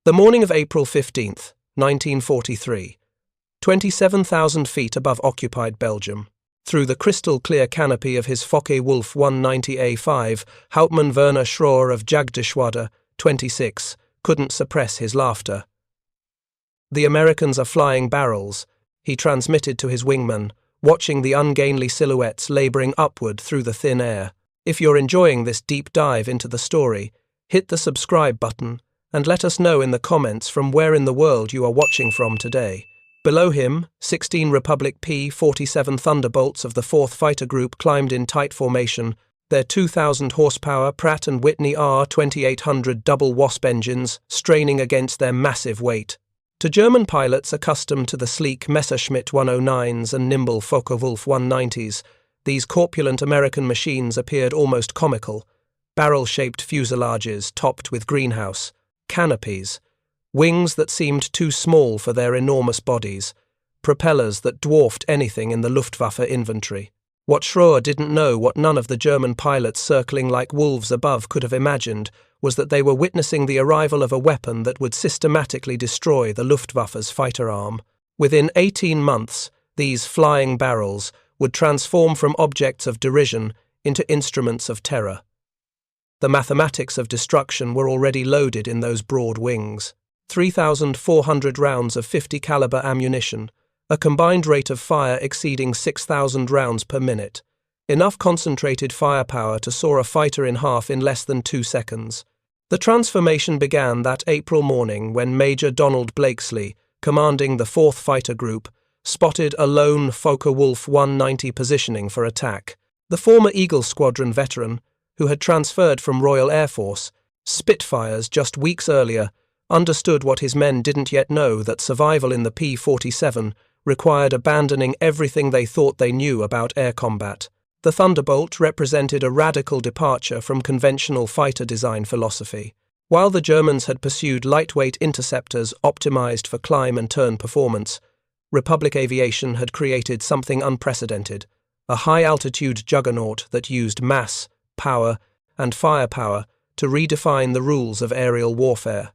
The morning of April 15th, 1943, 27,000 feet above occupied Belgium. Through the crystal-clear canopy of his Focke-Wulf 190A5, Hauptmann Werner Schroer of Jagdgeschwader, 26, couldn't suppress his laughter. "The Americans are flying barrels," he transmitted to his wingman, watching the ungainly silhouettes laboring upward through the thin air. If you're enjoying this deep dive into the story, hit the subscribe button and let us know in the comments from where in the world you are watching from today. Below him, 16 Republic P-47 Thunderbolts of the 4th Fighter Group climbed in tight formation, their 2,000 horsepower Pratt and Whitney R 2800 Double Wasp engines straining against their massive weight. To German pilots accustomed to the sleek Messerschmitt 109s and nimble Focke-Wulf 190s, these corpulent American machines appeared almost comical. Barrel-shaped fuselages topped with greenhouse, canopies, wings that seemed too small for their enormous bodies, propellers that dwarfed anything in the Luftwaffe inventory. What Schroer didn't know, what none of the German pilots circling like wolves above could have imagined, was that they were witnessing the arrival of a weapon that would systematically destroy the Luftwaffe's fighter arm. Within 18 months, these flying barrels would transform from objects of derision into instruments of terror. The mathematics of destruction were already loaded in those broad wings. 3,400 rounds of 50 caliber ammunition, a combined rate of fire exceeding 6,000 rounds per minute. Enough concentrated firepower to saw a fighter in half in less than 2 seconds. The transformation began that April morning when Major Donald Blakesley, commanding the 4th Fighter Group, spotted a lone Focke-Wulf 190 positioning for attack. The former Eagle Squadron veteran, who had transferred from Royal Air Force, Spitfires just weeks earlier, understood what his men didn't yet know, that survival in the P-47 required abandoning everything they thought they knew about air combat. The Thunderbolt represented a radical departure from conventional fighter design philosophy. While the Germans had pursued lightweight interceptors optimized for climb and turn performance, Republic Aviation had created something unprecedented, a high-altitude juggernaut that used mass, power, and firepower to redefine the rules of aerial warfare.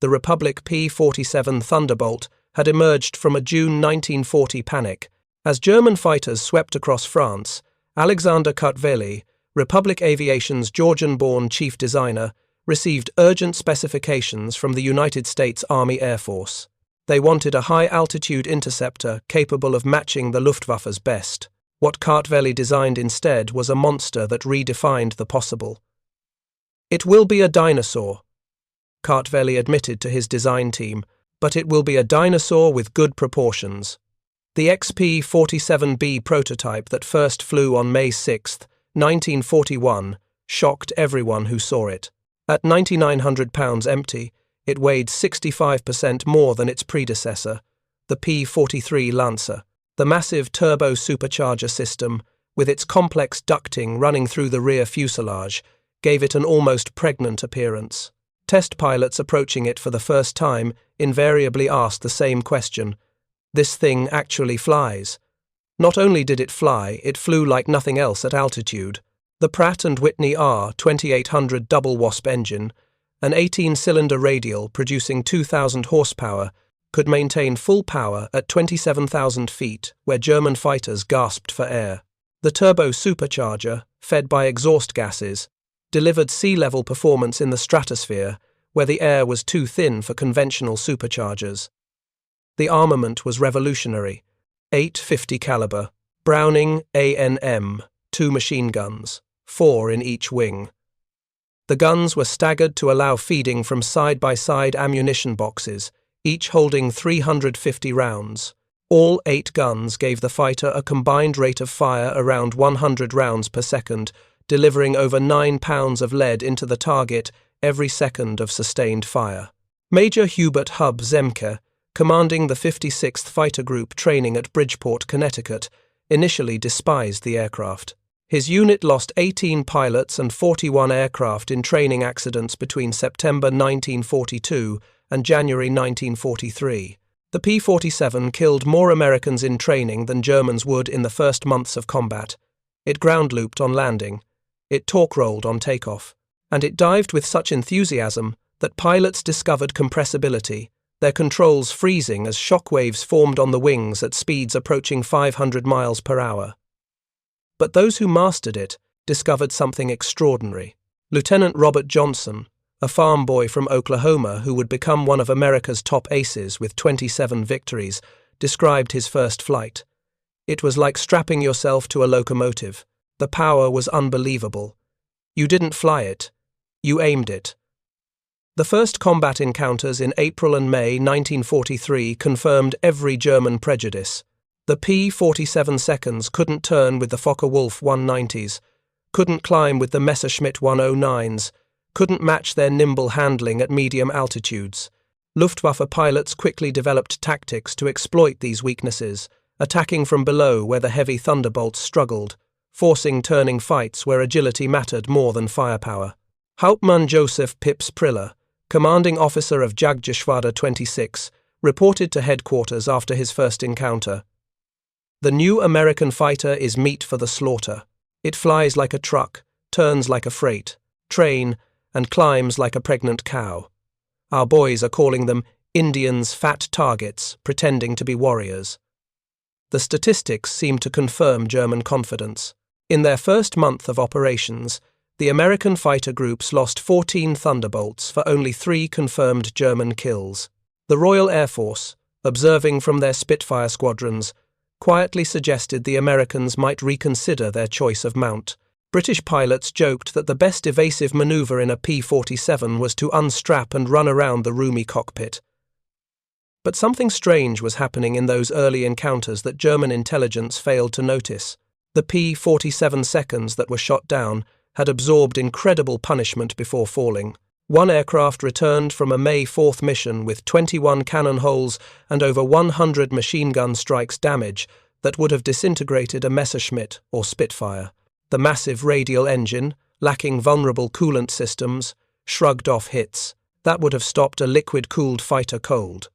The Republic P-47 Thunderbolt had emerged from a June 1940 panic. As German fighters swept across France, Alexander Kurtwelli, Republic Aviation's Georgian-born chief designer, received urgent specifications from the United States Army Air Force. They wanted a high-altitude interceptor capable of matching the Luftwaffe's best. What Kurtwelli designed instead was a monster that redefined the possible. "It will be a dinosaur," Kurtwelli admitted to his design team, "but it will be a dinosaur with good proportions." The XP-47B prototype that first flew on May 6, 1941, shocked everyone who saw it. At 9,900 pounds empty, it weighed 65% more than its predecessor, the P-43 Lancer. The massive turbo-supercharger system, with its complex ducting running through the rear fuselage, gave it an almost pregnant appearance. Test pilots approaching it for the first time invariably asked the same question: "This thing actually flies?" Not only did it fly, it flew like nothing else at altitude. The Pratt and Whitney R 2800 Double Wasp engine, an 18-cylinder radial producing 2,000 horsepower, could maintain full power at 27,000 feet, where German fighters gasped for air. The turbo supercharger, fed by exhaust gases, delivered sea-level performance in the stratosphere, where the air was too thin for conventional superchargers. The armament was revolutionary. 8 50 caliber, Browning A&M, 2 machine guns, 4 in each wing. The guns were staggered to allow feeding from side-by-side ammunition boxes, each holding 350 rounds. All 8 guns gave the fighter a combined rate of fire around 100 rounds per second, delivering over 9 pounds of lead into the target every second of sustained fire. Major Hubert Hub Zemke, commanding the 56th Fighter Group training at Bridgeport, Connecticut, initially despised the aircraft. His unit lost 18 pilots and 41 aircraft in training accidents between September 1942 and January 1943. The P-47 killed more Americans in training than Germans would in the first months of combat. It ground-looped on landing, it torque-rolled on takeoff, and it dived with such enthusiasm that pilots discovered compressibility, their controls freezing as shockwaves formed on the wings at speeds approaching 500 miles per hour. But those who mastered it discovered something extraordinary. Lieutenant Robert Johnson, a farm boy from Oklahoma who would become one of America's top aces with 27 victories, described his first flight. It was like strapping yourself to a locomotive. The power was unbelievable. You didn't fly it, you aimed it. The first combat encounters in April and May 1943 confirmed every German prejudice. The P-47s couldn't turn with the Focke-Wulf 190s, couldn't climb with the Messerschmitt 109s, couldn't match their nimble handling at medium altitudes. Luftwaffe pilots quickly developed tactics to exploit these weaknesses, attacking from below where the heavy Thunderbolts struggled, forcing turning fights where agility mattered more than firepower. Hauptmann Joseph Pips Priller, commanding officer of Jagdgeschwader 26, reported to headquarters after his first encounter. "The new American fighter is meat for the slaughter. It flies like a truck, turns like a freight train, and climbs like a pregnant cow. Our boys are calling them Indians' fat targets, pretending to be warriors." The statistics seem to confirm German confidence. In their first month of operations, the American fighter groups lost 14 Thunderbolts for only 3 confirmed German kills. The Royal Air Force, observing from their Spitfire squadrons, quietly suggested the Americans might reconsider their choice of mount. British pilots joked that the best evasive maneuver in a P-47 was to unstrap and run around the roomy cockpit. But something strange was happening in those early encounters that German intelligence failed to notice. The P-47s that were shot down had absorbed incredible punishment before falling. One aircraft returned from a May 4th mission with 21 cannon holes and over 100 machine gun strikes damage that would have disintegrated a Messerschmitt or Spitfire. The massive radial engine, lacking vulnerable coolant systems, shrugged off hits that would have stopped a liquid-cooled fighter cold.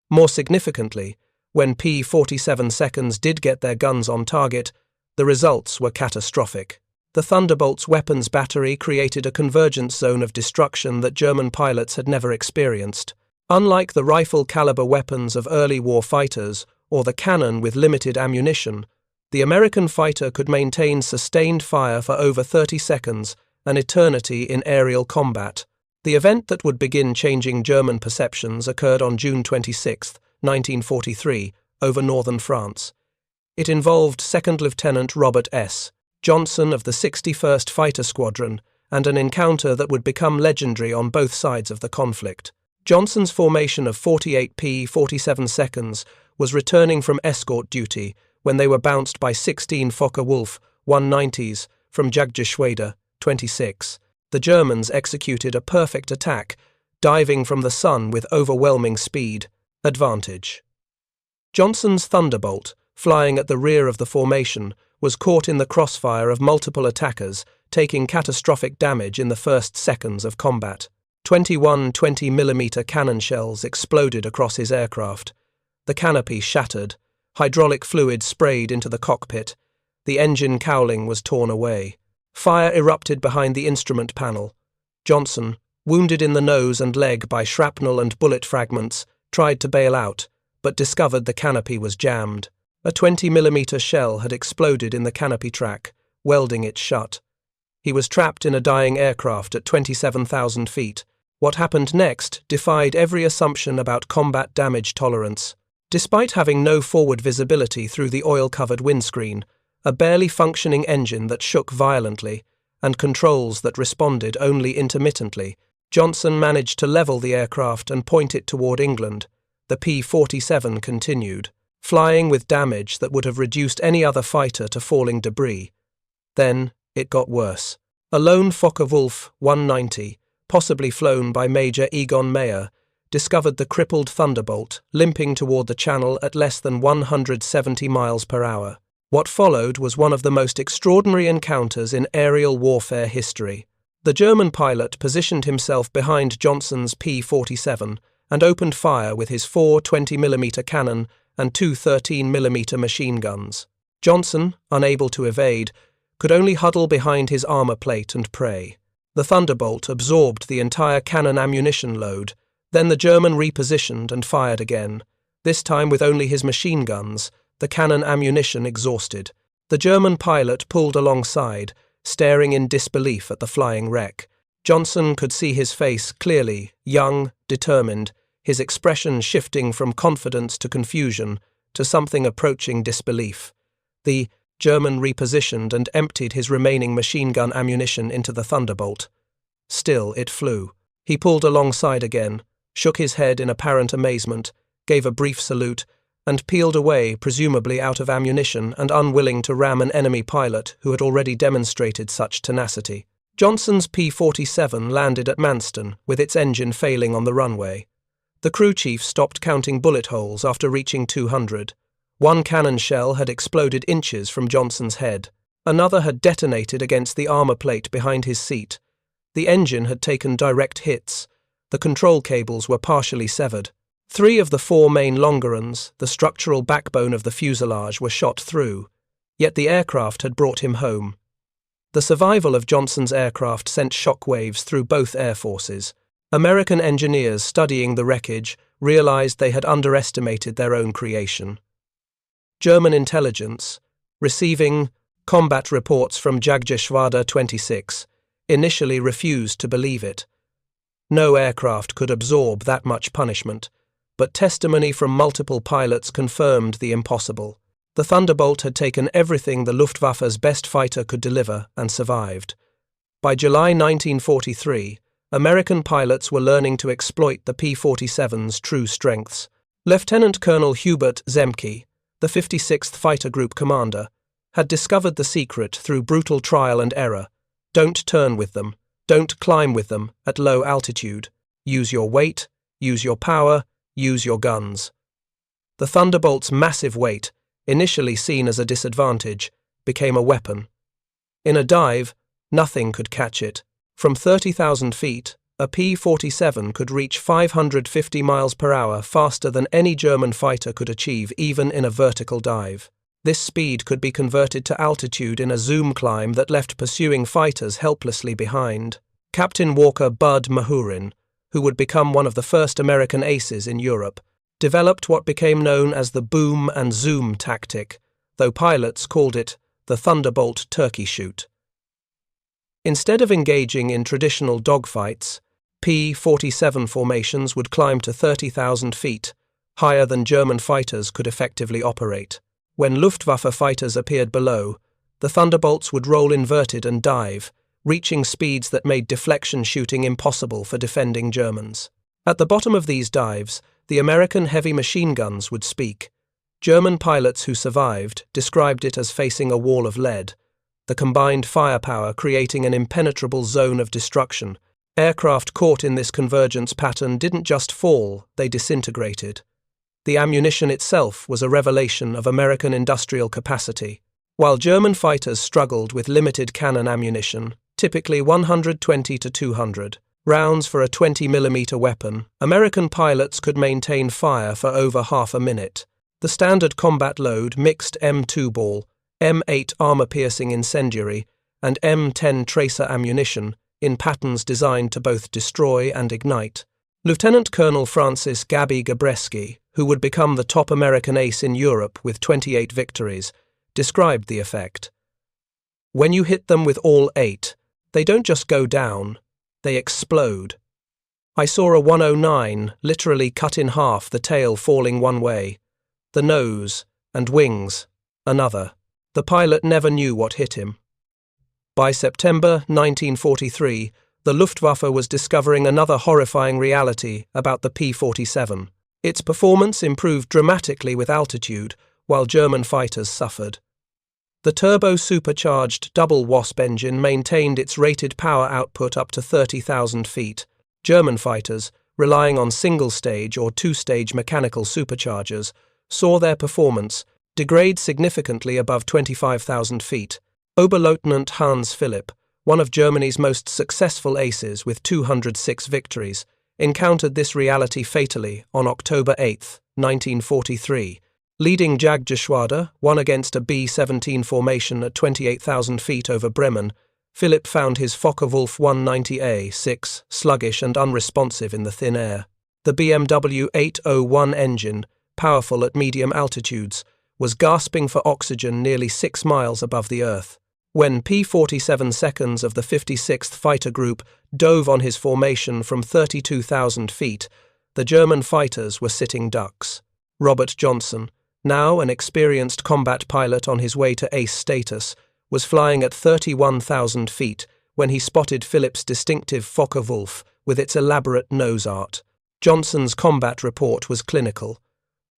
More significantly, when P-47s did get their guns on target, the results were catastrophic. The Thunderbolt's weapons battery created a convergence zone of destruction that German pilots had never experienced. Unlike the rifle-caliber weapons of early war fighters or the cannon with limited ammunition, the American fighter could maintain sustained fire for over 30 seconds, an eternity in aerial combat. The event that would begin changing German perceptions occurred on June 26, 1943, over northern France. It involved Second Lieutenant Robert S. Johnson of the 61st Fighter Squadron, and an encounter that would become legendary on both sides of the conflict. Johnson's formation of 48 P-47s was returning from escort duty when they were bounced by 16 Focke-Wulf 190s from Jagdgeschwader 26. The Germans executed a perfect attack, diving from the sun with overwhelming speed. Advantage. Johnson's Thunderbolt, flying at the rear of the formation, was caught in the crossfire of multiple attackers, taking catastrophic damage in the first seconds of combat. 21 20mm cannon shells exploded across his aircraft. The canopy shattered. Hydraulic fluid sprayed into the cockpit. The engine cowling was torn away. Fire erupted behind the instrument panel. Johnson, wounded in the nose and leg by shrapnel and bullet fragments, tried to bail out, but discovered the canopy was jammed. A 20mm shell had exploded in the canopy track, welding it shut. He was trapped in a dying aircraft at 27,000 feet. What happened next defied every assumption about combat damage tolerance. Despite having no forward visibility through the oil-covered windscreen, a barely functioning engine that shook violently, and controls that responded only intermittently, Johnson managed to level the aircraft and point it toward England. The P-47 continued, flying with damage that would have reduced any other fighter to falling debris. Then it got worse. A lone Focke-Wulf 190, possibly flown by Major Egon Meyer, discovered the crippled Thunderbolt, limping toward the channel at less than 170 miles per hour. What followed was one of the most extraordinary encounters in aerial warfare history. The German pilot positioned himself behind Johnson's P-47 and opened fire with his 4 20mm cannon and 2 13mm machine guns. Johnson, unable to evade, could only huddle behind his armor plate and pray. The Thunderbolt absorbed the entire cannon ammunition load. Then the German repositioned and fired again, this time with only his machine guns, the cannon ammunition exhausted. The German pilot pulled alongside, staring in disbelief at the flying wreck. Johnson could see his face clearly, young, determined, his expression shifting from confidence to confusion to something approaching disbelief. The German repositioned and emptied his remaining machine gun ammunition into the Thunderbolt. Still, it flew. He pulled alongside again, shook his head in apparent amazement, gave a brief salute, and peeled away, presumably out of ammunition and unwilling to ram an enemy pilot who had already demonstrated such tenacity. Johnson's P-47 landed at Manston, with its engine failing on the runway. The crew chief stopped counting bullet holes after reaching 200. One cannon shell had exploded inches from Johnson's head. Another had detonated against the armor plate behind his seat. The engine had taken direct hits. The control cables were partially severed. 3 of the 4 main longerons, the structural backbone of the fuselage, were shot through. Yet the aircraft had brought him home. The survival of Johnson's aircraft sent shockwaves through both air forces. American engineers studying the wreckage realized they had underestimated their own creation. German intelligence, receiving combat reports from Jagdgeschwader 26, initially refused to believe it. No aircraft could absorb that much punishment, but testimony from multiple pilots confirmed the impossible. The Thunderbolt had taken everything the Luftwaffe's best fighter could deliver and survived. By July 1943, American pilots were learning to exploit the P-47's true strengths. Lieutenant Colonel Hubert Zemke, the 56th Fighter Group commander, had discovered the secret through brutal trial and error. Don't turn with them. Don't climb with them at low altitude. Use your weight, use your power, use your guns. The Thunderbolt's massive weight, initially seen as a disadvantage, became a weapon. In a dive, nothing could catch it. From 30,000 feet, a P-47 could reach 550 miles per hour faster than any German fighter could achieve even in a vertical dive. This speed could be converted to altitude in a zoom climb that left pursuing fighters helplessly behind. Captain Walker Bud Mahurin, who would become one of the first American aces in Europe, developed what became known as the boom and zoom tactic, though pilots called it the Thunderbolt turkey shoot. Instead of engaging in traditional dogfights, P-47 formations would climb to 30,000 feet, higher than German fighters could effectively operate. When Luftwaffe fighters appeared below, the Thunderbolts would roll inverted and dive, reaching speeds that made deflection shooting impossible for defending Germans. At the bottom of these dives, the American heavy machine guns would speak. German pilots who survived described it as facing a wall of lead, the combined firepower creating an impenetrable zone of destruction. Aircraft caught in this convergence pattern didn't just fall, they disintegrated. The ammunition itself was a revelation of American industrial capacity. While German fighters struggled with limited cannon ammunition, typically 120 to 200 rounds for a 20mm weapon, American pilots could maintain fire for over half a minute. The standard combat load mixed M2 ball, M8 armor-piercing incendiary, and M10 tracer ammunition in patterns designed to both destroy and ignite. Lieutenant Colonel Francis Gabby Gabreski, who would become the top American ace in Europe with 28 victories, described the effect. When you hit them with all 8, they don't just go down, they explode. I saw a 109 literally cut in half, the tail falling one way, the nose and wings another. The pilot never knew what hit him. By September 1943, the Luftwaffe was discovering another horrifying reality about the P-47. Its performance improved dramatically with altitude, while German fighters suffered. The turbo-supercharged Double Wasp engine maintained its rated power output up to 30,000 feet. German fighters, relying on single-stage or two-stage mechanical superchargers, saw their performance degrade significantly above 25,000 feet. Oberleutnant Hans Philipp, one of Germany's most successful aces with 206 victories, encountered this reality fatally on October 8, 1943. Leading Jagdgeschwader, won against a B-17 formation at 28,000 feet over Bremen, Philip found his Focke-Wulf 190A6 sluggish and unresponsive in the thin air. The BMW 801 engine, powerful at medium altitudes, was gasping for oxygen nearly 6 miles above the Earth. When P-47 seconds of the 56th Fighter Group dove on his formation from 32,000 feet, the German fighters were sitting ducks. Robert Johnson, now an experienced combat pilot on his way to ace status, was flying at 31,000 feet when he spotted Philip's distinctive Focke-Wulf with its elaborate nose art. Johnson's combat report was clinical.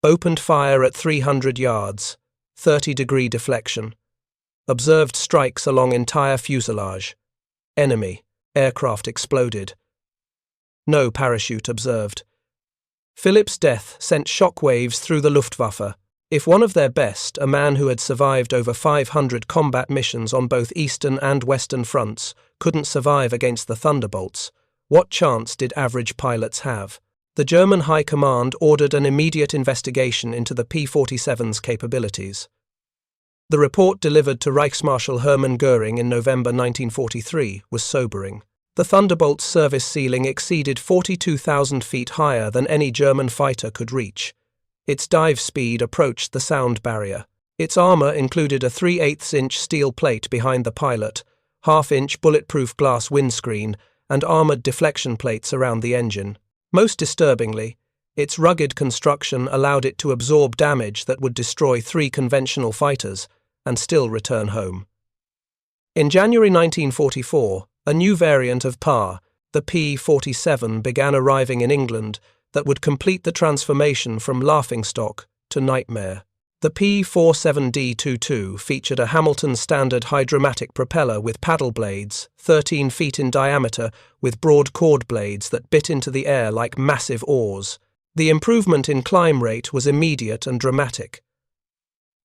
Opened fire at 300 yards, 30-degree deflection. Observed strikes along entire fuselage. Enemy. Aircraft exploded. No parachute observed. Philip's death sent shockwaves through the Luftwaffe. If one of their best, a man who had survived over 500 combat missions on both eastern and western fronts, couldn't survive against the Thunderbolts, what chance did average pilots have? The German High Command ordered an immediate investigation into the P-47's capabilities. The report delivered to Reichsmarschall Hermann Göring in November 1943 was sobering. The Thunderbolt's service ceiling exceeded 42,000 feet higher than any German fighter could reach. Its dive speed approached the sound barrier. Its armor included a 3/8-inch steel plate behind the pilot, half-inch bulletproof glass windscreen, and armored deflection plates around the engine. Most disturbingly, its rugged construction allowed it to absorb damage that would destroy 3 conventional fighters and still return home. In January 1944, a new variant of PAR, the P-47, began arriving in England that would complete the transformation from laughingstock to nightmare. The P-47D-22 featured a Hamilton standard hydromatic propeller with paddle blades, 13 feet in diameter, with broad chord blades that bit into the air like massive oars. The improvement in climb rate was immediate and dramatic.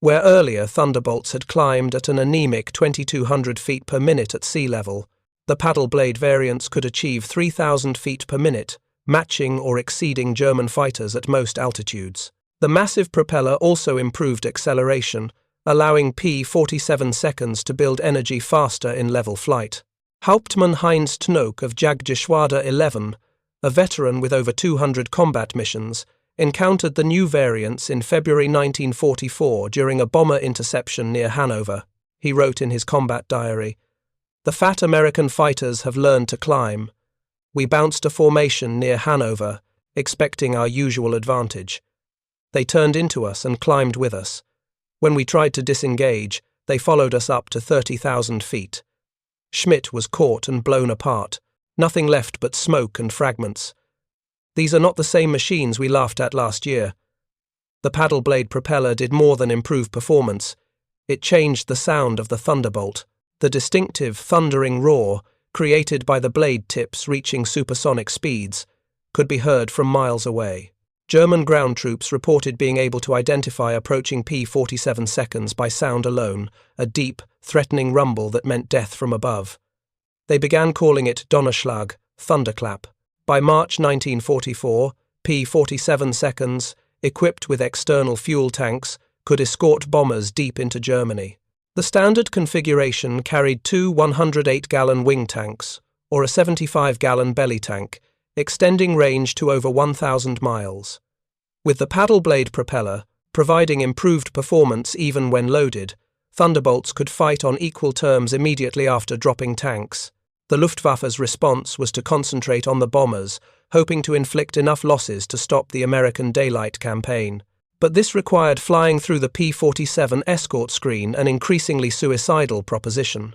Where earlier Thunderbolts had climbed at an anemic 2,200 feet per minute at sea level, the paddle blade variants could achieve 3,000 feet per minute, matching or exceeding German fighters at most altitudes. The massive propeller also improved acceleration, allowing P-47 seconds to build energy faster in level flight. Hauptmann Heinz Knoke of Jagdgeschwader 11, a veteran with over 200 combat missions, encountered the new variants in February 1944 during a bomber interception near Hanover. He wrote in his combat diary, "The fat American fighters have learned to climb. We bounced a formation near Hanover, expecting our usual advantage. They turned into us and climbed with us. When we tried to disengage, they followed us up to 30,000 feet. Schmitt was caught and blown apart, nothing left but smoke and fragments. These are not the same machines we laughed at last year." The paddle blade propeller did more than improve performance. It changed the sound of the Thunderbolt. The distinctive thundering roar, created by the blade tips reaching supersonic speeds, could be heard from miles away. German ground troops reported being able to identify approaching P-47 seconds by sound alone, a deep, threatening rumble that meant death from above. They began calling it Donnerschlag, thunderclap. By March 1944, P-47 seconds, equipped with external fuel tanks, could escort bombers deep into Germany. The standard configuration carried 2 108-gallon wing tanks, or a 75-gallon belly tank, extending range to over 1,000 miles. With the paddle blade propeller, providing improved performance even when loaded, Thunderbolts could fight on equal terms immediately after dropping tanks. The Luftwaffe's response was to concentrate on the bombers, hoping to inflict enough losses to stop the American daylight campaign. But this required flying through the P-47 escort screen, an increasingly suicidal proposition.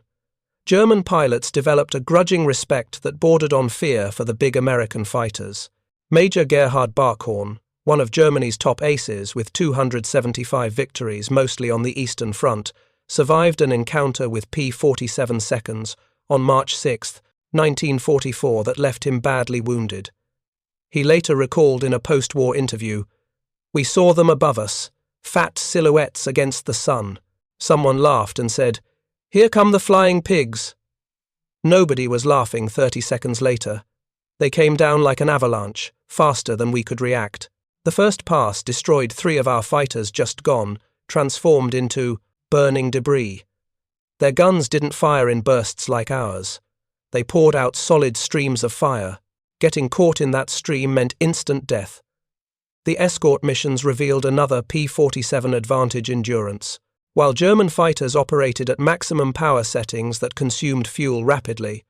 German pilots developed a grudging respect that bordered on fear for the big American fighters. Major Gerhard Barkhorn, one of Germany's top aces with 275 victories mostly on the Eastern Front, survived an encounter with P-47 seconds on March 6, 1944 that left him badly wounded. He later recalled in a post-war interview, "We saw them above us, fat silhouettes against the sun. Someone laughed and said, 'Here come the flying pigs.' Nobody was laughing 30 seconds later. They came down like an avalanche, faster than we could react. The first pass destroyed 3 of our fighters just gone, transformed into burning debris. Their guns didn't fire in bursts like ours. They poured out solid streams of fire. Getting caught in that stream meant instant death. The escort missions revealed another P-47 advantage endurance. While German fighters operated at maximum power settings that consumed fuel rapidly,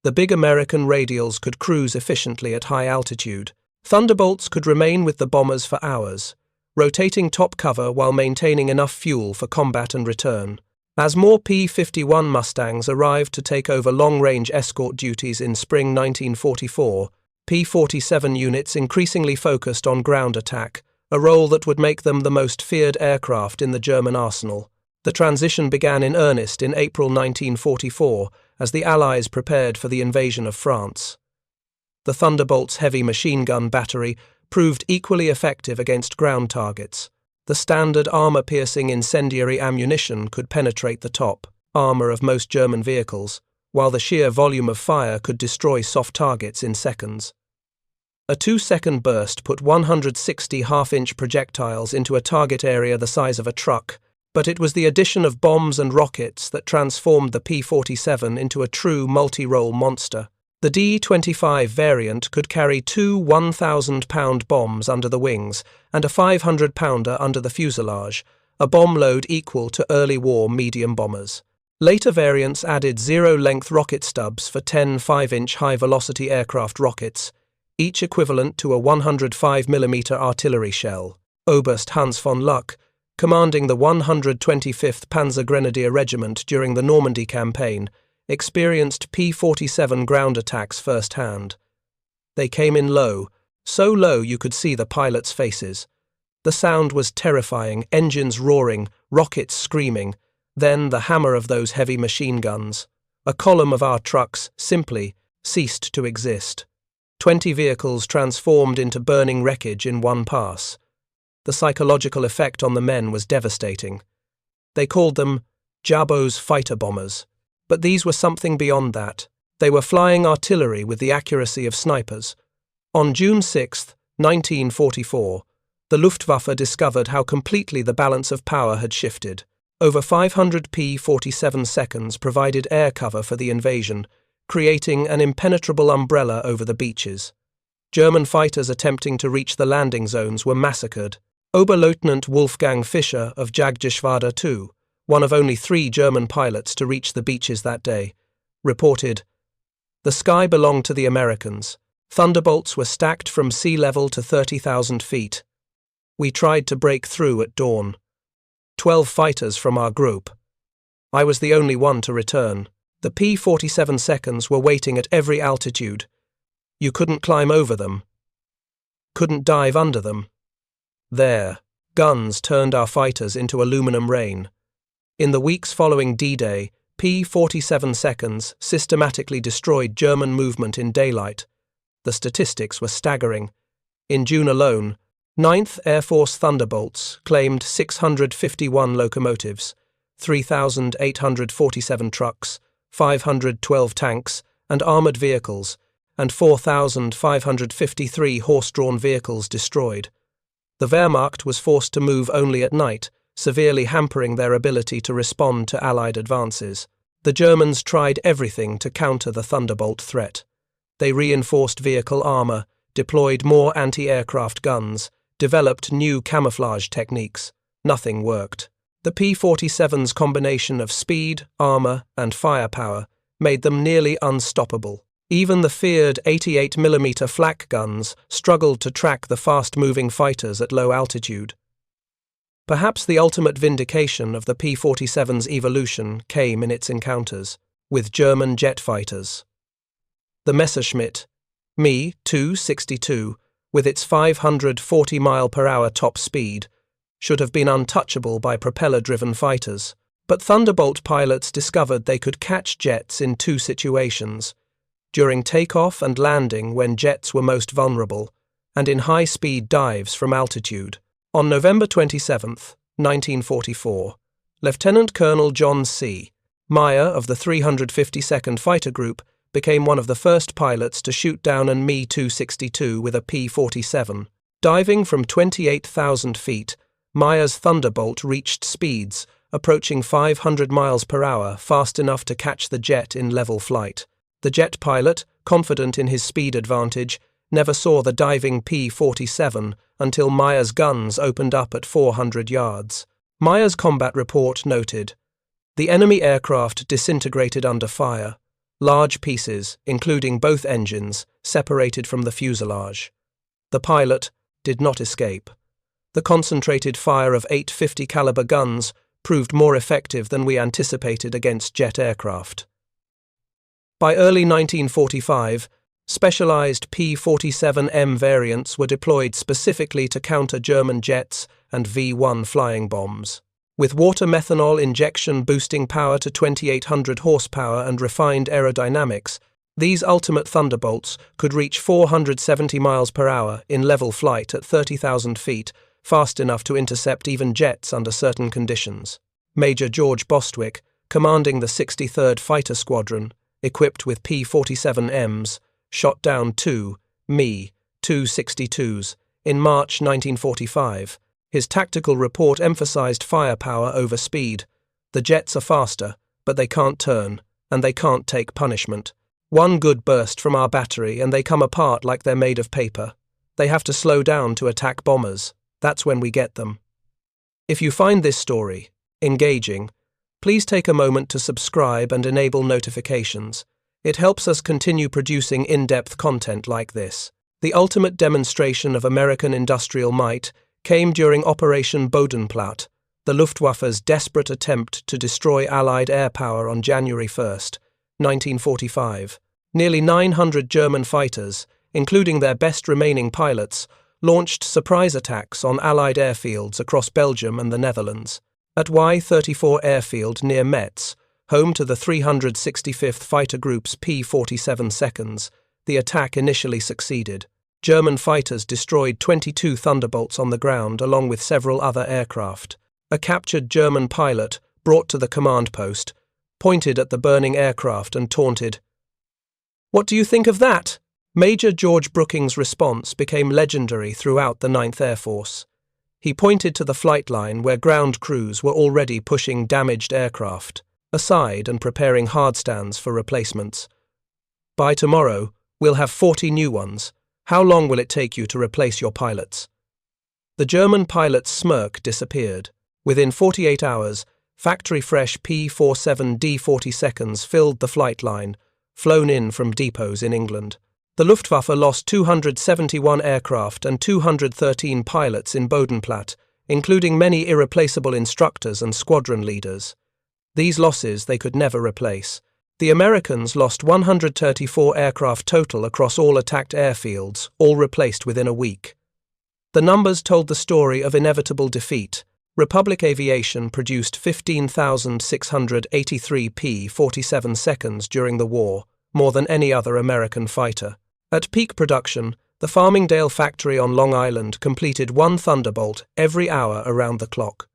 the big American radials could cruise efficiently at high altitude. Thunderbolts could remain with the bombers for hours, rotating top cover while maintaining enough fuel for combat and return. As more P-51 Mustangs arrived to take over long-range escort duties in spring 1944, P-47 units increasingly focused on ground attack, a role that would make them the most feared aircraft in the German arsenal. The transition began in earnest in April 1944 as the Allies prepared for the invasion of France. The Thunderbolt's heavy machine gun battery proved equally effective against ground targets. The standard armor-piercing incendiary ammunition could penetrate the top armor of most German vehicles, while the sheer volume of fire could destroy soft targets in seconds. A 2-second burst put 160 half-inch projectiles into a target area the size of a truck, but it was the addition of bombs and rockets that transformed the P-47 into a true multi-role monster. The D-25 variant could carry two 1,000-pound bombs under the wings and a 500-pounder under the fuselage, a bomb load equal to early war medium bombers. Later variants added zero-length rocket stubs for 10 5-inch high-velocity aircraft rockets, each equivalent to a 105mm artillery shell. Oberst Hans von Luck, commanding the 125th Panzergrenadier Regiment during the Normandy campaign, experienced P-47 ground attacks firsthand. They came in low, so low you could see the pilots' faces. The sound was terrifying, engines roaring, rockets screaming, then the hammer of those heavy machine guns. A column of our trucks simply ceased to exist. 20 vehicles transformed into burning wreckage in one pass. The psychological effect on the men was devastating. They called them Jabo's fighter bombers. But these were something beyond that. They were flying artillery with the accuracy of snipers. On June 6, 1944, the Luftwaffe discovered how completely the balance of power had shifted. Over 500 P-47 seconds provided air cover for the invasion, creating an impenetrable umbrella over the beaches. German fighters attempting to reach the landing zones were massacred. Oberleutnant Wolfgang Fischer of Jagdgeschwader II, one of only 3 German pilots to reach the beaches that day, reported, "The sky belonged to the Americans. Thunderbolts were stacked from sea level to 30,000 feet. We tried to break through at dawn. 12 fighters from our group. I was the only one to return. The P-47 seconds were waiting at every altitude. You couldn't climb over them. Couldn't dive under them. There, guns turned our fighters into aluminum rain. In the weeks following D-Day, P-47 seconds systematically destroyed German movement in daylight. The statistics were staggering. In June alone, 9th Air Force Thunderbolts claimed 651 locomotives, 3,847 trucks, 512 tanks and armoured vehicles, and 4,553 horse-drawn vehicles destroyed. The Wehrmacht was forced to move only at night, severely hampering their ability to respond to Allied advances. The Germans tried everything to counter the Thunderbolt threat. They reinforced vehicle armour, deployed more anti-aircraft guns, developed new camouflage techniques. Nothing worked. The P-47's combination of speed, armour, and firepower made them nearly unstoppable. Even the feared 88mm flak guns struggled to track the fast-moving fighters at low altitude. Perhaps the ultimate vindication of the P-47's evolution came in its encounters with German jet fighters. The Messerschmitt, Me 262, with its 540-mile-per-hour top speed, should have been untouchable by propeller-driven fighters. But Thunderbolt pilots discovered they could catch jets in 2 situations: during takeoff and landing when jets were most vulnerable, and in high-speed dives from altitude. On November 27, 1944, Lieutenant Colonel John C. Meyer of the 352nd Fighter Group became one of the first pilots to shoot down an Me 262 with a P-47. Diving from 28,000 feet, Meyer's Thunderbolt reached speeds approaching 500 miles per hour, fast enough to catch the jet in level flight. The jet pilot, confident in his speed advantage, never saw the diving P-47 until Meyer's guns opened up at 400 yards. Meyer's combat report noted, "The enemy aircraft disintegrated under fire. Large pieces, including both engines, separated from the fuselage. The pilot did not escape. The concentrated fire of 850 caliber guns proved more effective than we anticipated against jet aircraft." By early 1945, specialized P-47M variants were deployed specifically to counter German jets and V-1 flying bombs. With water methanol injection boosting power to 2,800 horsepower and refined aerodynamics, these ultimate Thunderbolts could reach 470 miles per hour in level flight at 30,000 feet, fast enough to intercept even jets under certain conditions. Major George Bostwick, commanding the 63rd Fighter Squadron, equipped with P-47Ms, shot down two Me-262s in March 1945. His tactical report emphasized firepower over speed. "The jets are faster, but they can't turn, and they can't take punishment. One good burst from our battery and they come apart like they're made of paper. They have to slow down to attack bombers. That's when we get them." If you find this story engaging, please take a moment to subscribe and enable notifications. It helps us continue producing in-depth content like this. The ultimate demonstration of American industrial might came during Operation Bodenplatte, the Luftwaffe's desperate attempt to destroy Allied air power on January 1, 1945. Nearly 900 German fighters, including their best remaining pilots, launched surprise attacks on Allied airfields across Belgium and the Netherlands. At Y-34 airfield near Metz, home to the 365th Fighter Group's P-47 seconds, the attack initially succeeded. German fighters destroyed 22 Thunderbolts on the ground along with several other aircraft. A captured German pilot, brought to the command post, pointed at the burning aircraft and taunted, "What do you think of that?" Major George Brooking's response became legendary throughout the 9th Air Force. He pointed to the flight line where ground crews were already pushing damaged aircraft aside and preparing hard stands for replacements. "By tomorrow, we'll have 40 new ones. How long will it take you to replace your pilots?" The German pilot's smirk disappeared. Within 48 hours, factory-fresh P-47D 42nd filled the flight line, flown in from depots in England. The Luftwaffe lost 271 aircraft and 213 pilots in Bodenplatte, including many irreplaceable instructors and squadron leaders. These losses they could never replace. The Americans lost 134 aircraft total across all attacked airfields, all replaced within a week. The numbers told the story of inevitable defeat. Republic Aviation produced 15,683 P-47 seconds during the war, more than any other American fighter. At peak production, the Farmingdale factory on Long Island completed one Thunderbolt every hour around the clock.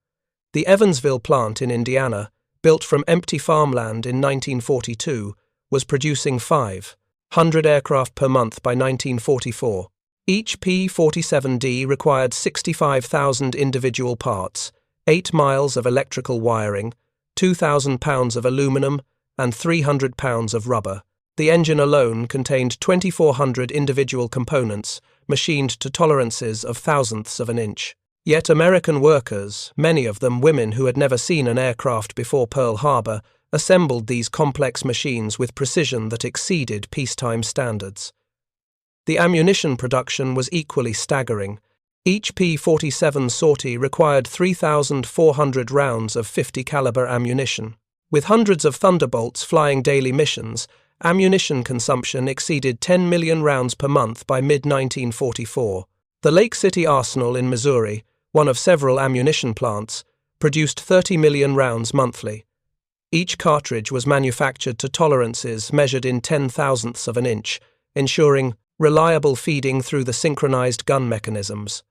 The Evansville plant in Indiana, built from empty farmland in 1942, was producing 500 aircraft per month by 1944. Each P-47D required 65,000 individual parts, 8 miles of electrical wiring, 2,000 pounds of aluminum, and 300 pounds of rubber. The engine alone contained 2,400 individual components, machined to tolerances of thousandths of an inch. Yet American workers, many of them women who had never seen an aircraft before Pearl Harbor, assembled these complex machines with precision that exceeded peacetime standards. The ammunition production was equally staggering. Each P-47 sortie required 3,400 rounds of 50 caliber ammunition. With hundreds of Thunderbolts flying daily missions, ammunition consumption exceeded 10 million rounds per month by mid-1944. The Lake City Arsenal in Missouri, one of several ammunition plants, produced 30 million rounds monthly. Each cartridge was manufactured to tolerances measured in 10,000ths of an inch, ensuring reliable feeding through the synchronized gun mechanisms.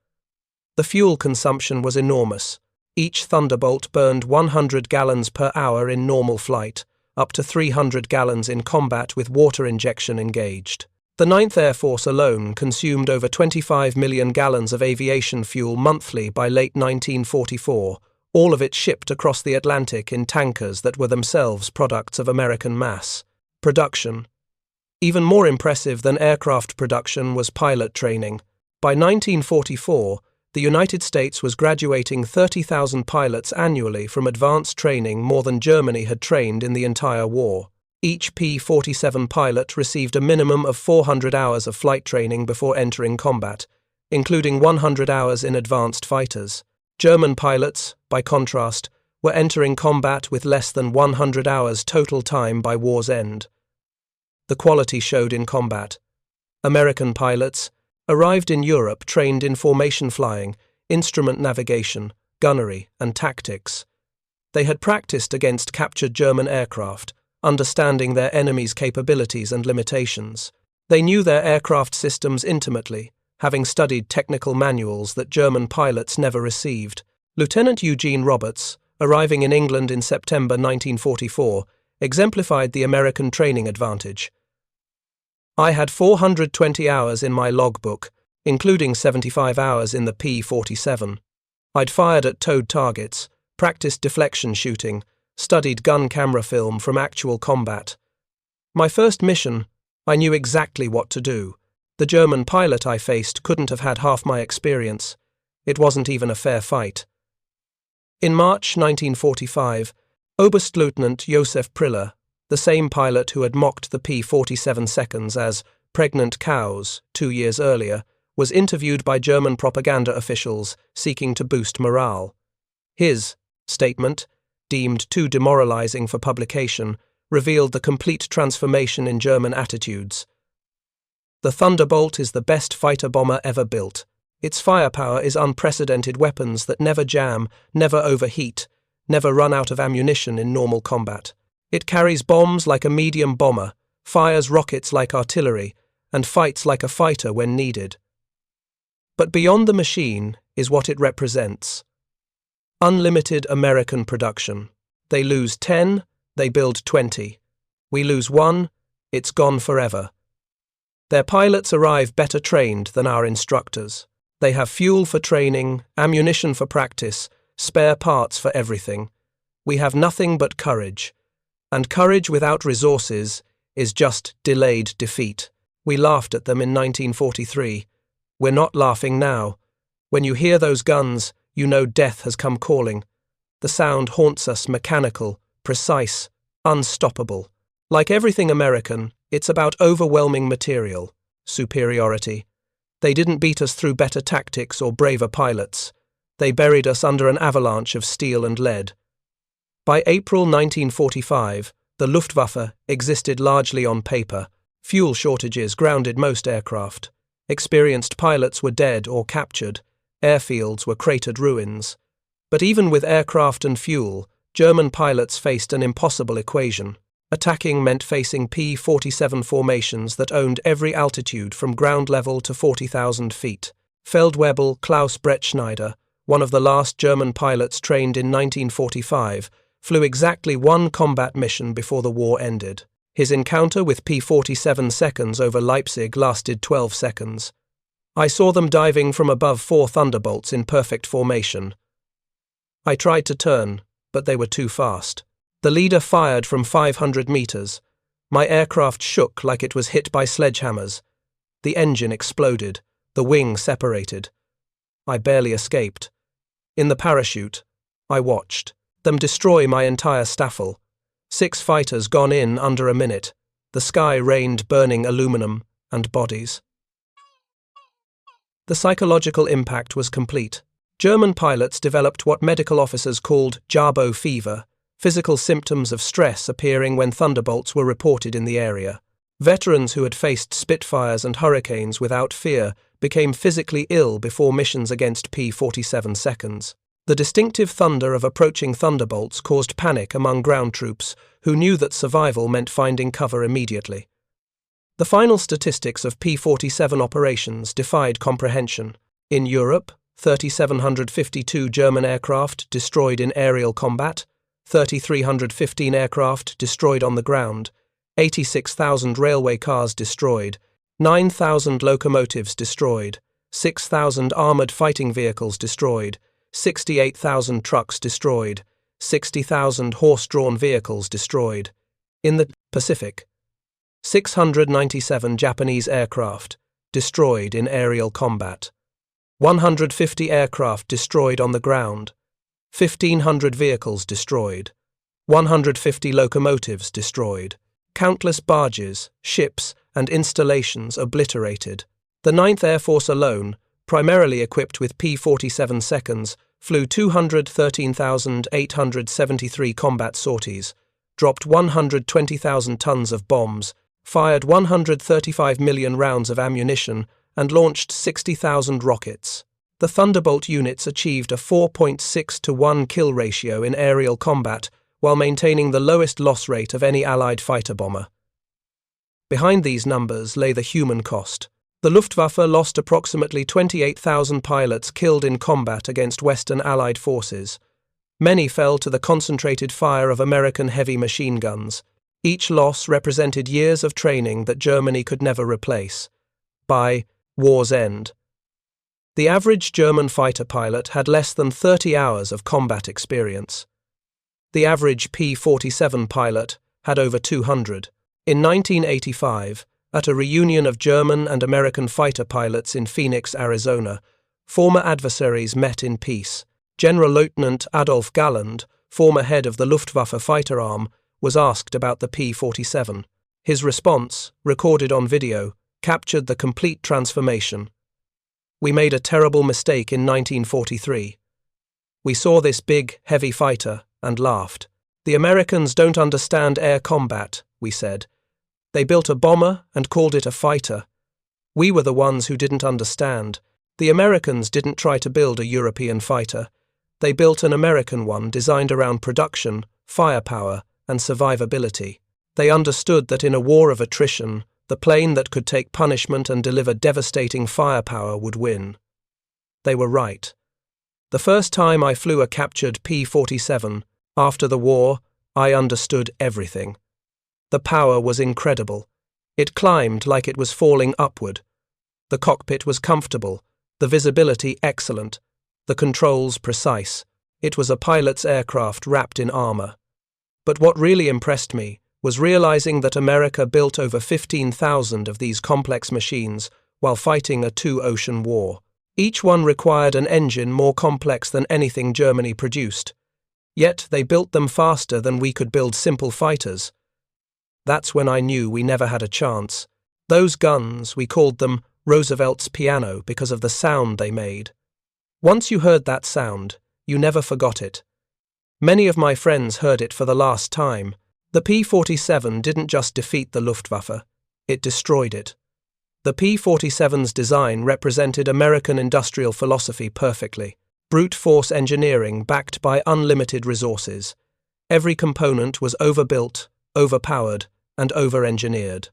The fuel consumption was enormous. Each Thunderbolt burned 100 gallons per hour in normal flight, up to 300 gallons in combat with water injection engaged. The 9th Air Force alone consumed over 25 million gallons of aviation fuel monthly by late 1944, all of it shipped across the Atlantic in tankers that were themselves products of American mass production. Even more impressive than aircraft production was pilot training. By 1944, the United States was graduating 30,000 pilots annually from advanced training, more than Germany had trained in the entire war. Each P-47 pilot received a minimum of 400 hours of flight training before entering combat, including 100 hours in advanced fighters. German pilots, by contrast, were entering combat with less than 100 hours total time by war's end. The quality showed in combat. American pilots arrived in Europe trained in formation flying, instrument navigation, gunnery, and tactics. They had practiced against captured German aircraft, understanding their enemy's capabilities and limitations. They knew their aircraft systems intimately, having studied technical manuals that German pilots never received. Lieutenant Eugene Roberts, arriving in England in September 1944, exemplified the American training advantage. I had 420 hours in my logbook, including 75 hours in the P-47. I'd fired at towed targets, practiced deflection shooting, studied gun camera film from actual combat. My first mission, I knew exactly what to do. The German pilot I faced couldn't have had half my experience. It wasn't even a fair fight. In March 1945, Oberstleutnant Josef Priller, the same pilot who had mocked the P-47 seconds as pregnant cows 2 years earlier, was interviewed by German propaganda officials seeking to boost morale. His statement, deemed too demoralizing for publication, revealed the complete transformation in German attitudes. The Thunderbolt is the best fighter bomber ever built. Its firepower is unprecedented weapons that never jam, never overheat, never run out of ammunition in normal combat. It carries bombs like a medium bomber, fires rockets like artillery, and fights like a fighter when needed. But beyond the machine is what it represents. Unlimited American production. They lose 10, they build 20. We lose 1, it's gone forever. Their pilots arrive better trained than our instructors. They have fuel for training, ammunition for practice, spare parts for everything. We have nothing but courage. And courage without resources is just delayed defeat. We laughed at them in 1943. We're not laughing now. When you hear those guns, you know death has come calling. The sound haunts us, mechanical, precise, unstoppable. Like everything American, it's about overwhelming material, superiority. They didn't beat us through better tactics or braver pilots. They buried us under an avalanche of steel and lead. By April 1945, the Luftwaffe existed largely on paper. Fuel shortages grounded most aircraft. Experienced pilots were dead or captured. Airfields were cratered ruins. But even with aircraft and fuel, German pilots faced an impossible equation. Attacking meant facing P-47 formations that owned every altitude from ground level to 40,000 feet. Feldwebel Klaus Brettschneider, one of the last German pilots trained in 1945, flew exactly one combat mission before the war ended. His encounter with P-47 seconds over Leipzig lasted 12 seconds. I saw them diving from above 4 Thunderbolts in perfect formation. I tried to turn, but they were too fast. The leader fired from 500 meters. My aircraft shook like it was hit by sledgehammers. The engine exploded. The wing separated. I barely escaped. In the parachute, I watched them destroy my entire staffel. 6 fighters gone in under a minute. The sky rained burning aluminum and bodies. The psychological impact was complete. German pilots developed what medical officers called Jabo fever, physical symptoms of stress appearing when Thunderbolts were reported in the area. Veterans who had faced Spitfires and Hurricanes without fear became physically ill before missions against P-47 seconds. The distinctive thunder of approaching Thunderbolts caused panic among ground troops who knew that survival meant finding cover immediately. The final statistics of P-47 operations defied comprehension. In Europe, 3,752 German aircraft destroyed in aerial combat, 3,315 aircraft destroyed on the ground, 86,000 railway cars destroyed, 9,000 locomotives destroyed, 6,000 armoured fighting vehicles destroyed, 68,000 trucks destroyed, 60,000 horse-drawn vehicles destroyed. In the Pacific, 697 Japanese aircraft destroyed in aerial combat, 150 aircraft destroyed on the ground, 1,500 vehicles destroyed, 150 locomotives destroyed, countless barges, ships, and installations obliterated. The 9th Air Force alone, primarily equipped with P-47 seconds, flew 213,873 combat sorties, dropped 120,000 tons of bombs, fired 135 million rounds of ammunition, and launched 60,000 rockets. The Thunderbolt units achieved a 4.6 to 1 kill ratio in aerial combat while maintaining the lowest loss rate of any Allied fighter bomber. Behind these numbers lay the human cost. The Luftwaffe lost approximately 28,000 pilots killed in combat against Western Allied forces. Many fell to the concentrated fire of American heavy machine guns. Each loss represented years of training that Germany could never replace. By war's end, the average German fighter pilot had less than 30 hours of combat experience. The average P-47 pilot had over 200. In 1985, at a reunion of German and American fighter pilots in Phoenix, Arizona, former adversaries met in peace. General Lieutenant Adolf Galland, former head of the Luftwaffe fighter arm, was asked about the P-47. His response, recorded on video, captured the complete transformation. "We made a terrible mistake in 1943. We saw this big, heavy fighter and laughed. The Americans don't understand air combat, we said. They built a bomber and called it a fighter. We were the ones who didn't understand. The Americans didn't try to build a European fighter. They built an American one designed around production, firepower, and survivability. They understood that in a war of attrition, the plane that could take punishment and deliver devastating firepower would win." They were right. The first time I flew a captured P-47, after the war, I understood everything. The power was incredible. It climbed like it was falling upward. The cockpit was comfortable, the visibility excellent, the controls precise. It was a pilot's aircraft wrapped in armor. But what really impressed me was realizing that America built over 15,000 of these complex machines while fighting a two-ocean war. Each one required an engine more complex than anything Germany produced. Yet they built them faster than we could build simple fighters. That's when I knew we never had a chance. Those guns, we called them Roosevelt's piano because of the sound they made. Once you heard that sound, you never forgot it. Many of my friends heard it for the last time. The P-47 didn't just defeat the Luftwaffe, it destroyed it. The P-47's design represented American industrial philosophy perfectly. Brute force engineering backed by unlimited resources. Every component was overbuilt, overpowered, and over-engineered.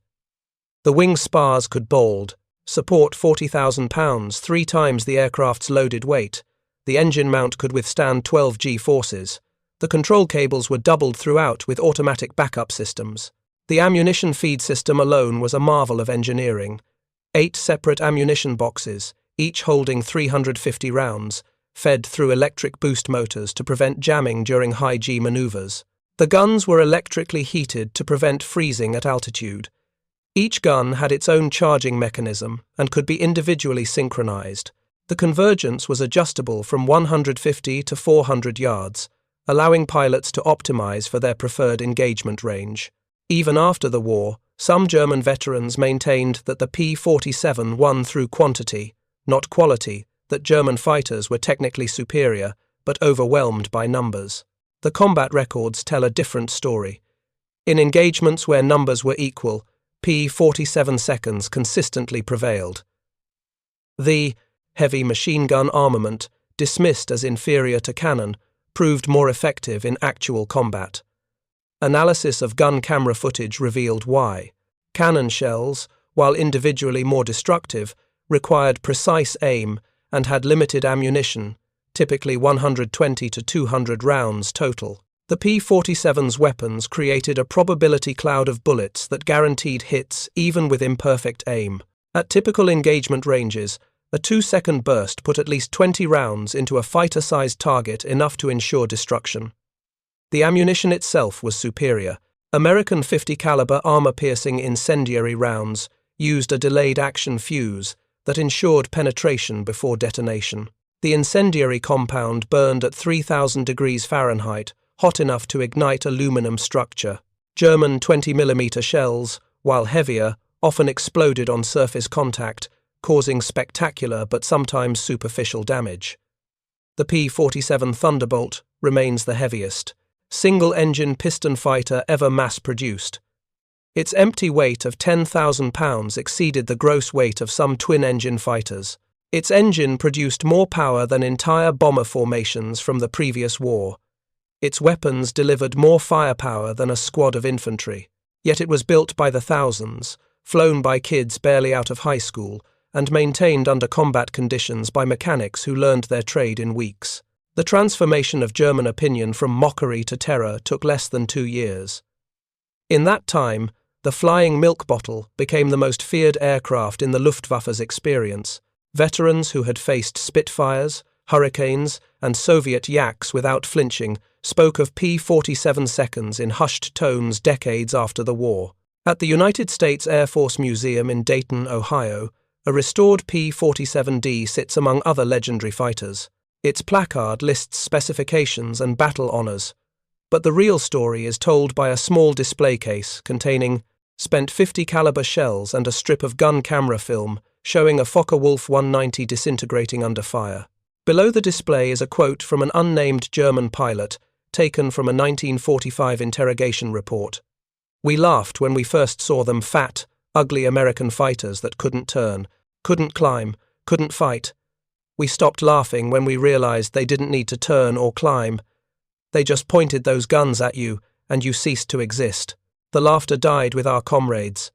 The wing spars could bold, support 40,000 pounds, 3 times the aircraft's loaded weight. The engine mount could withstand 12 G-forces. The control cables were doubled throughout with automatic backup systems. The ammunition feed system alone was a marvel of engineering. 8 separate ammunition boxes, each holding 350 rounds, fed through electric boost motors to prevent jamming during high G maneuvers. The guns were electrically heated to prevent freezing at altitude. Each gun had its own charging mechanism and could be individually synchronized. The convergence was adjustable from 150 to 400 yards, allowing pilots to optimize for their preferred engagement range. Even after the war, some German veterans maintained that the P-47 won through quantity, not quality, that German fighters were technically superior, but overwhelmed by numbers. The combat records tell a different story. In engagements where numbers were equal, P-47 seconds consistently prevailed. The heavy machine gun armament, dismissed as inferior to cannon, proved more effective in actual combat. Analysis of gun camera footage revealed why. Cannon shells, while individually more destructive, required precise aim and had limited ammunition, typically 120 to 200 rounds total. The P-47's weapons created a probability cloud of bullets that guaranteed hits even with imperfect aim. At typical engagement ranges, A 2-second burst put at least 20 rounds into a fighter-sized target, enough to ensure destruction. The ammunition itself was superior. American 50 caliber armor-piercing incendiary rounds used a delayed action fuse that ensured penetration before detonation. The incendiary compound burned at 3,000 degrees Fahrenheit, hot enough to ignite aluminum structure. German 20mm shells, while heavier, often exploded on surface contact, causing spectacular but sometimes superficial damage. The P-47 Thunderbolt remains the heaviest single-engine piston fighter ever mass-produced. Its empty weight of 10,000 pounds exceeded the gross weight of some twin-engine fighters. Its engine produced more power than entire bomber formations from the previous war. Its weapons delivered more firepower than a squad of infantry. Yet it was built by the thousands, flown by kids barely out of high school, and maintained under combat conditions by mechanics who learned their trade in weeks. The transformation of German opinion from mockery to terror took less than 2 years. In that time, the flying milk bottle became the most feared aircraft in the Luftwaffe's experience. Veterans who had faced Spitfires, Hurricanes, and Soviet Yaks without flinching spoke of P-47 seconds in hushed tones decades after the war. At the United States Air Force Museum in Dayton, Ohio, a restored P-47D sits among other legendary fighters. Its placard lists specifications and battle honors, but the real story is told by a small display case containing spent 50 caliber shells and a strip of gun camera film showing a Focke-Wulf 190 disintegrating under fire. Below the display is a quote from an unnamed German pilot taken from a 1945 interrogation report. "We laughed when we first saw them, fat, ugly American fighters that couldn't turn, couldn't climb, couldn't fight. We stopped laughing when we realized they didn't need to turn or climb. They just pointed those guns at you, and you ceased to exist." The laughter died with our comrades.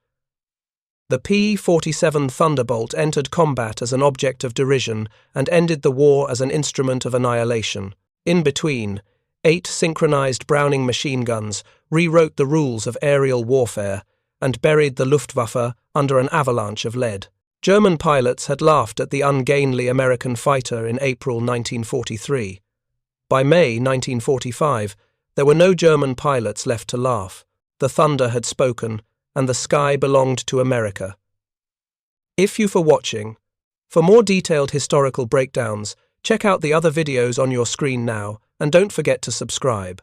The P-47 Thunderbolt entered combat as an object of derision and ended the war as an instrument of annihilation. In between, 8 synchronized Browning machine guns rewrote the rules of aerial warfare and buried the Luftwaffe under an avalanche of lead. German pilots had laughed at the ungainly American fighter in April 1943. By May 1945, there were no German pilots left to laugh. The thunder had spoken, and the sky belonged to America. If you for watching. For more detailed historical breakdowns, check out the other videos on your screen now, and don't forget to subscribe.